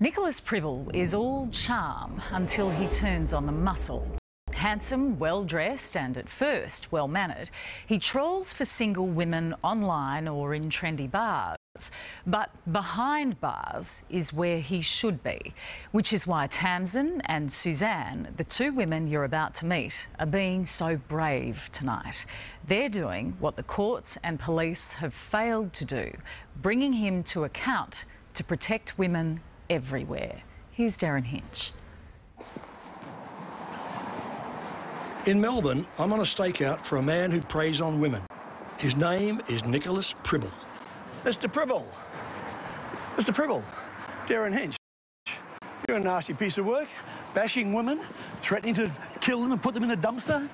Nicholas Pribil is all charm until he turns on the muscle. Handsome, well-dressed and at first well-mannered, he trolls for single women online or in trendy bars. But behind bars is where he should be, which is why Tamsin and Suzanne, the two women you're about to meet, are being so brave tonight. They're doing what the courts and police have failed to do, bringing him to account to protect women everywhere. Here's Darren Hinch. In Melbourne, I'm on a stakeout for a man who preys on women. His name is Nicholas Pribil. Mr. Pribil. Mr. Pribil. Darren Hinch. You're a nasty piece of work. Bashing women, threatening to kill them and put them in a dumpster.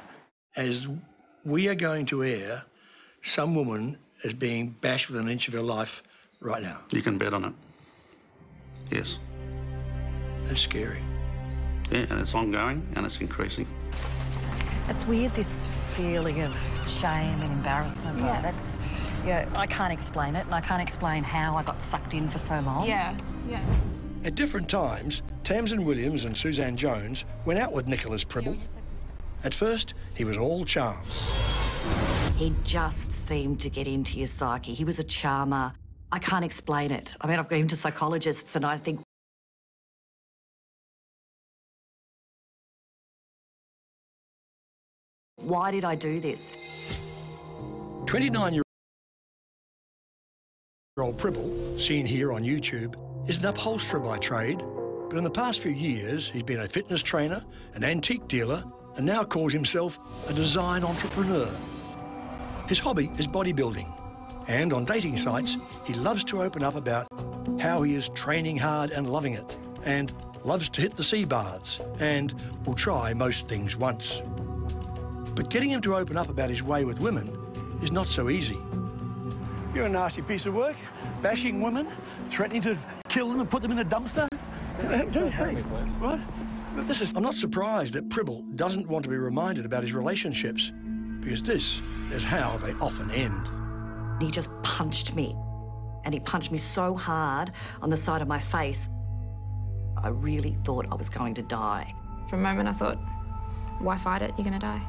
As we are going to air, some woman is being bashed with an inch of her life right now. You can bet on it. Yes. That's scary. Yeah, and it's ongoing and it's increasing. It's weird, this feeling of shame and embarrassment. Yeah, I can't explain it, and I can't explain how I got sucked in for so long. Yeah. At different times, Tamsin Williams and Suzanne Jones went out with Nicholas Pribil. At first, he was all charm. He just seemed to get into your psyche. He was a charmer. I can't explain it. I mean, I've been to psychologists and I think, why did I do this? 29-year-old Pribil, seen here on YouTube, is an upholsterer by trade, but in the past few years he's been a fitness trainer, an antique dealer, and now calls himself a design entrepreneur. His hobby is bodybuilding, and on dating sites he loves to open up about how he is training hard and loving it, and loves to hit the sea baths, and will try most things once. But getting him to open up about his way with women is not so easy. You're a nasty piece of work, bashing women, threatening to kill them and put them in a dumpster. What? I'm not surprised that Pribil doesn't want to be reminded about his relationships, because this is how they often end. He just punched me, and he punched me so hard on the side of my face. I really thought I was going to die. For a moment I thought, why fight it? You're going to die.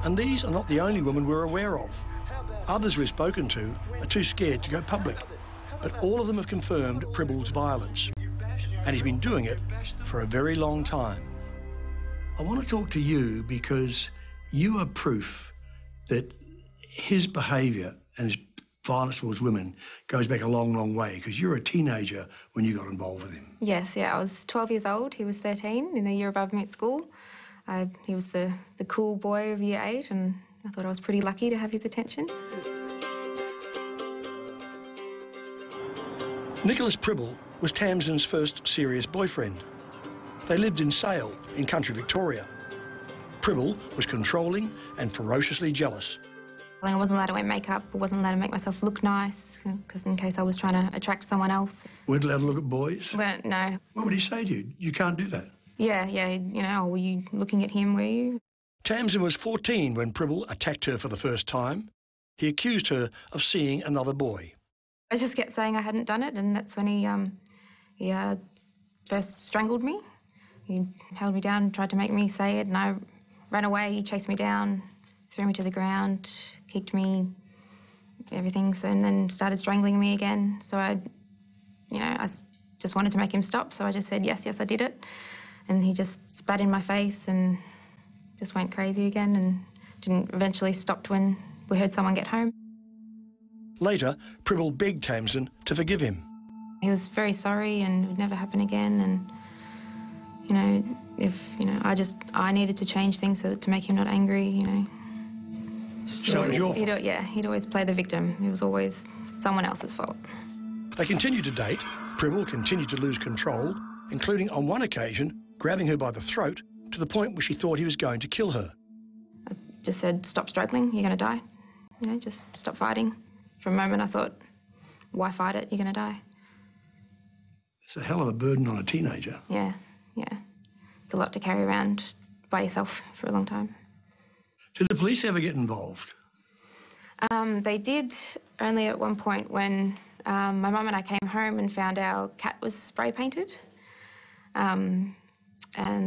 And these are not the only women we're aware of. Others we've spoken to are too scared to go public. But all of them have confirmed Pribil's violence. And he's been doing it for a very long time. I want to talk to you because you are proof that his behaviour and his violence towards women goes back a long, long way, because you're a teenager when you got involved with him. Yes, I was 12 years old. He was 13 in the year above me at school. He was the cool boy of year 8, and I thought I was pretty lucky to have his attention. Nicholas Pribil was Tamsin's first serious boyfriend. They lived in Sale, in country Victoria. Pribil was controlling and ferociously jealous. I wasn't allowed to wear makeup, I wasn't allowed to make myself look nice, because in case I was trying to attract someone else. Weren't allowed to look at boys? Well, no. What would he say to you? You can't do that. Yeah, oh, were you looking at him, were you? Tamsin was 14 when Pribil attacked her for the first time. He accused her of seeing another boy. I just kept saying I hadn't done it, and that's when he first strangled me. He held me down and tried to make me say it, and I ran away. He chased me down, threw me to the ground, kicked me, everything, and then started strangling me again. So I just wanted to make him stop, so I just said, yes, I did it. And he just spat in my face and just went crazy again, and didn't eventually stopped when we heard someone get home. Later, Pribil begged Tamsin to forgive him. He was very sorry and it would never happen again, and, I needed to change things so that to make him not angry, So it was your fault? He'd always play the victim. It was always someone else's fault. They continued to date. Pribil continued to lose control, including on one occasion grabbing her by the throat to the point where she thought he was going to kill her. I just said, stop struggling, you're going to die. Just stop fighting. For a moment I thought, why fight it, you're going to die. It's a hell of a burden on a teenager. Yeah. It's a lot to carry around by yourself for a long time. Did the police ever get involved? They did only at one point when my mum and I came home and found our cat was spray painted. And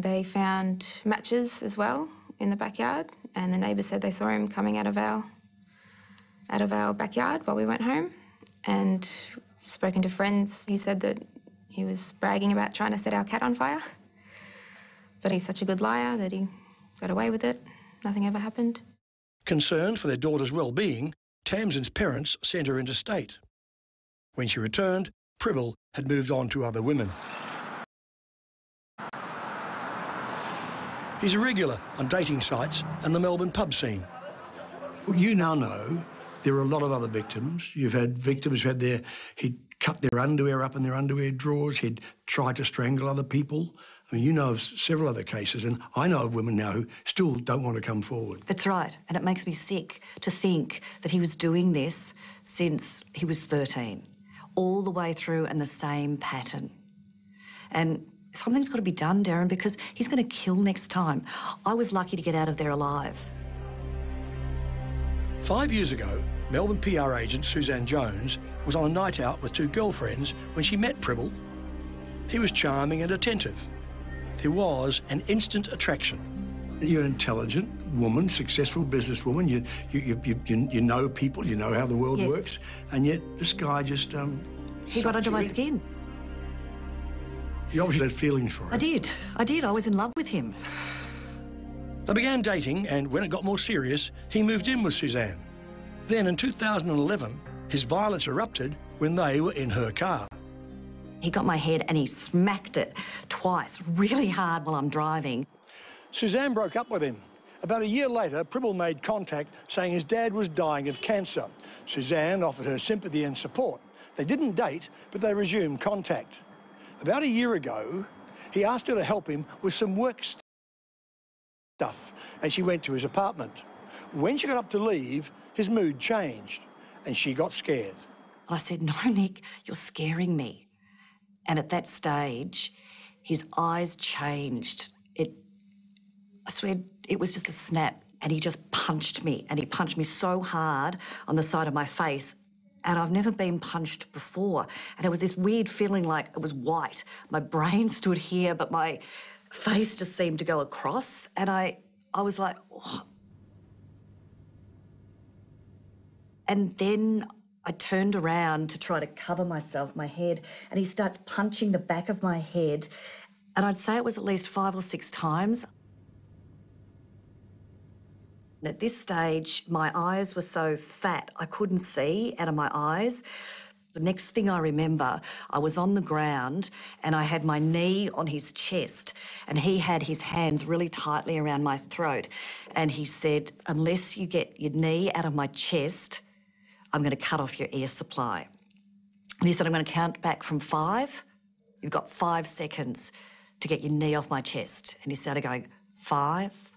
they found matches as well in the backyard, and the neighbours said they saw him coming out of our backyard while we went home, and spoken to friends who said that he was bragging about trying to set our cat on fire. But he's such a good liar that he got away with it. Nothing ever happened. Concerned for their daughter's well-being, Tamsin's parents sent her interstate. When she returned, Pribil had moved on to other women. He's a regular on dating sites and the Melbourne pub scene. Well, you now know there are a lot of other victims. You've had victims who had he'd cut their underwear up in their underwear drawers, he'd tried to strangle other people. I mean, you know of several other cases, and I know of women now who still don't want to come forward. That's right, and it makes me sick to think that he was doing this since he was 13, all the way through, and the same pattern. And something's got to be done, Darren, because he's going to kill next time. I was lucky to get out of there alive. 5 years ago, Melbourne PR agent Suzanne Jones was on a night out with two girlfriends when she met Pribil. He was charming and attentive. There was an instant attraction. You're an intelligent woman, successful businesswoman. You know people, you know how the world works, and yet this guy just he got under my skin. You obviously had feelings for him. I did. I was in love with him. They began dating, and when it got more serious, he moved in with Suzanne. Then in 2011, his violence erupted when they were in her car. He got my head and he smacked it twice, really hard while I'm driving. Suzanne broke up with him. About a year later, Pribil made contact saying his dad was dying of cancer. Suzanne offered her sympathy and support. They didn't date, but they resumed contact. About a year ago, he asked her to help him with some work stuff, and she went to his apartment. When she got up to leave, his mood changed, and she got scared. I said, "No, Nick, you're scaring me." And at that stage, his eyes changed. I swear, it was just a snap, and he just punched me, and he punched me so hard on the side of my face. And I've never been punched before. And it was this weird feeling like it was white. My brain stood here, but my face just seemed to go across. And I was like, oh. And then I turned around to try to cover myself, my head, and he starts punching the back of my head. And I'd say it was at least 5 or 6 times. At this stage, my eyes were so fat, I couldn't see out of my eyes. The next thing I remember, I was on the ground and I had my knee on his chest, and he had his hands really tightly around my throat. And he said, "Unless you get your knee out of my chest, I'm going to cut off your air supply." And he said, "I'm going to count back from 5. You've got 5 seconds to get your knee off my chest." And he started going, 5,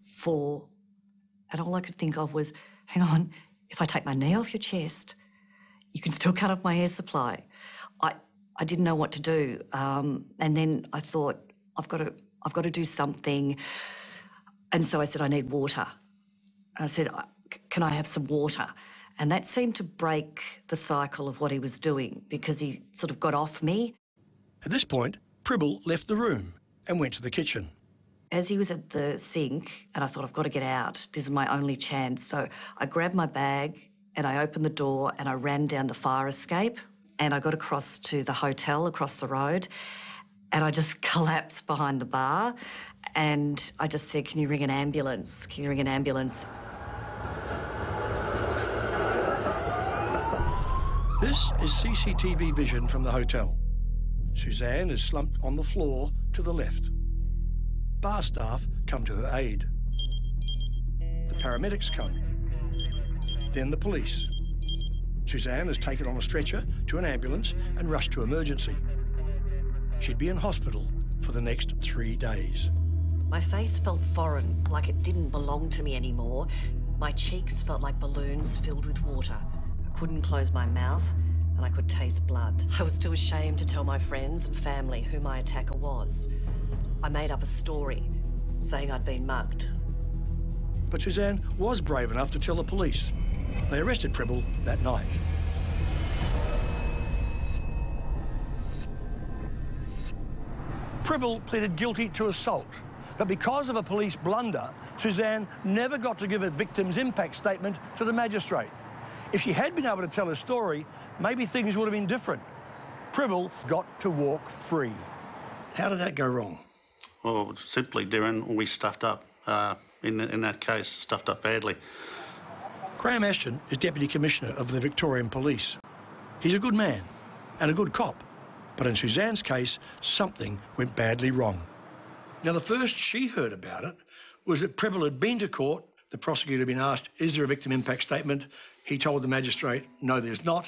4, and all I could think of was, hang on, if I take my knee off your chest, you can still cut off my air supply. I didn't know what to do. And then I thought, I've got to do something. And so I said, "I need water." I said, "Can I have some water?" And that seemed to break the cycle of what he was doing, because he sort of got off me. At this point, Pribil left the room and went to the kitchen. As he was at the sink, and I thought, I've got to get out. This is my only chance. So I grabbed my bag and I opened the door and I ran down the fire escape, and I got across to the hotel across the road, and I just collapsed behind the bar, and I just said, "Can you ring an ambulance? Can you ring an ambulance?" This is CCTV vision from the hotel. Suzanne is slumped on the floor to the left. Bar staff come to her aid. The paramedics come. Then the police. Suzanne is taken on a stretcher to an ambulance and rushed to emergency. She'd be in hospital for the next 3 days. My face felt foreign, like it didn't belong to me anymore. My cheeks felt like balloons filled with water. I couldn't close my mouth, and I could taste blood. I was too ashamed to tell my friends and family who my attacker was. I made up a story, saying I'd been mugged. But Suzanne was brave enough to tell the police. They arrested Pribil that night. Pribil pleaded guilty to assault, but because of a police blunder, Suzanne never got to give a victim's impact statement to the magistrate. If she had been able to tell her story, maybe things would have been different. Pribil got to walk free. How did that go wrong? Well, simply, Darren, we stuffed up. In that case, stuffed up badly. Graham Ashton is Deputy Commissioner of the Victorian Police. He's a good man and a good cop, but in Suzanne's case, something went badly wrong. Now, the first she heard about it was that Pribil had been to court. The prosecutor had been asked, is there a victim impact statement? He told the magistrate, no, there's not,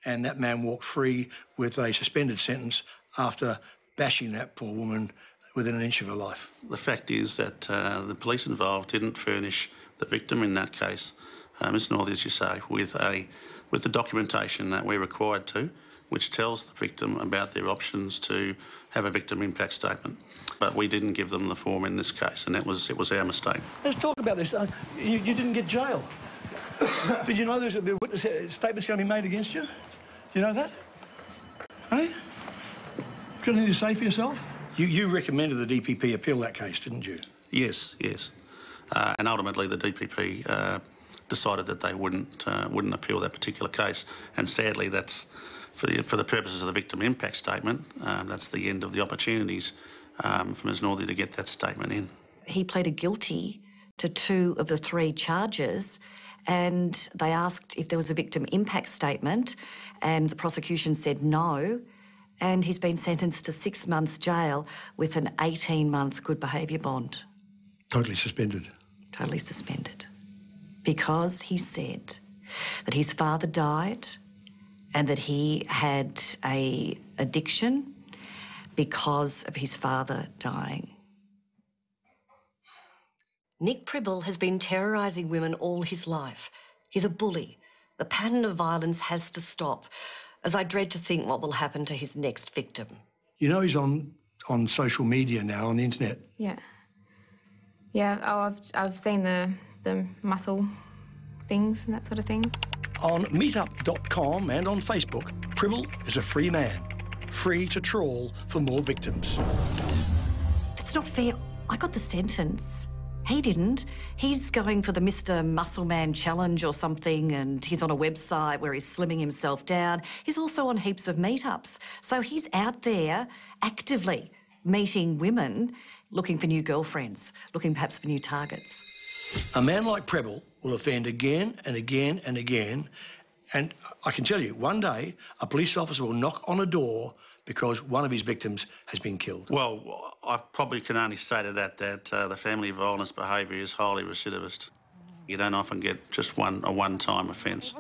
and that man walked free with a suspended sentence after bashing that poor woman within an inch of her life. The fact is that the police involved didn't furnish the victim in that case, Ms Northey, as you say, with the documentation that we're required to, which tells the victim about their options to have a victim impact statement. But we didn't give them the form in this case, and it was our mistake. Let's talk about this. You didn't get jail. Did you know there's a witness statement's going to be made against you? You know that? Hey? Got anything to say for yourself? You recommended the DPP appeal that case, didn't you? Yes. And ultimately the DPP decided that they wouldn't appeal that particular case, and sadly that's for the purposes of the victim impact statement. That's the end of the opportunities for Ms Northey to get that statement in. He pleaded guilty to 2 of the 3 charges, and they asked if there was a victim impact statement, and the prosecution said no, and he's been sentenced to 6 months jail with an 18-month good behaviour bond. Totally suspended. Totally suspended. Because he said that his father died and that he had an addiction because of his father dying. Nick Pribil has been terrorising women all his life. He's a bully. The pattern of violence has to stop, as I dread to think what will happen to his next victim. You know he's on social media now, on the internet. Yeah. Yeah, oh, I've seen the muscle things and that sort of thing. On meetup.com and on Facebook, Pribil is a free man, free to trawl for more victims. It's not fair. I got the sentence. He didn't. He's going for the Mr. Muscle Man Challenge or something, and he's on a website where he's slimming himself down. He's also on heaps of meetups. So he's out there actively meeting women, looking for new girlfriends, looking perhaps for new targets. A man like Pribil will offend again and again and again, and I can tell you, one day a police officer will knock on a door because one of his victims has been killed. Well, I probably can only say to that the family violence behaviour is highly recidivist. You don't often get just a one-time offence.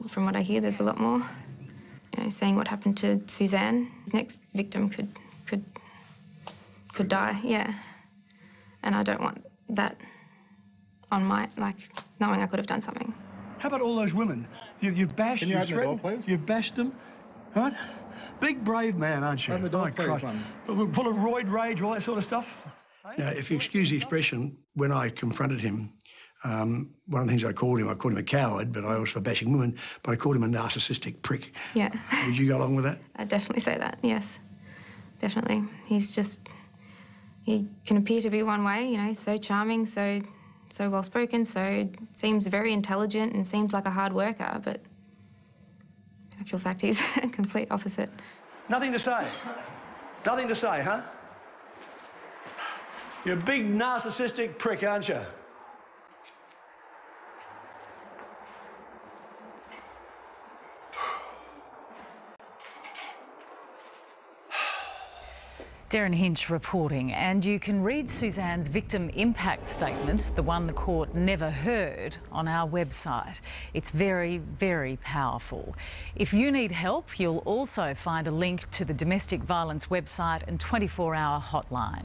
From what I hear, there's a lot more. You know, saying what happened to Suzanne. The next victim could die, yeah. And I don't want that on my, knowing I could have done something. How about all those women? You've bashed them. Can you open the door, please? You've bashed them, right? Big, brave man, aren't you? Open the door, please, Full of roid rage, all that sort of stuff. Now, if you excuse the expression, when I confronted him, one of the things I called him a coward, but I also bashing women, but I called him a narcissistic prick. Yeah. Would you go along with that? I'd definitely say that, yes. Definitely. He can appear to be one way, you know, so charming, so well-spoken, so seems very intelligent and seems like a hard worker, but in actual fact, he's a complete opposite. Nothing to say? Nothing to say, huh? You're a big narcissistic prick, aren't you? Darren Hinch reporting, and you can read Suzanne's victim impact statement, the one the court never heard, on our website. It's very, very powerful. If you need help, you'll also find a link to the domestic violence website and 24-hour hotline.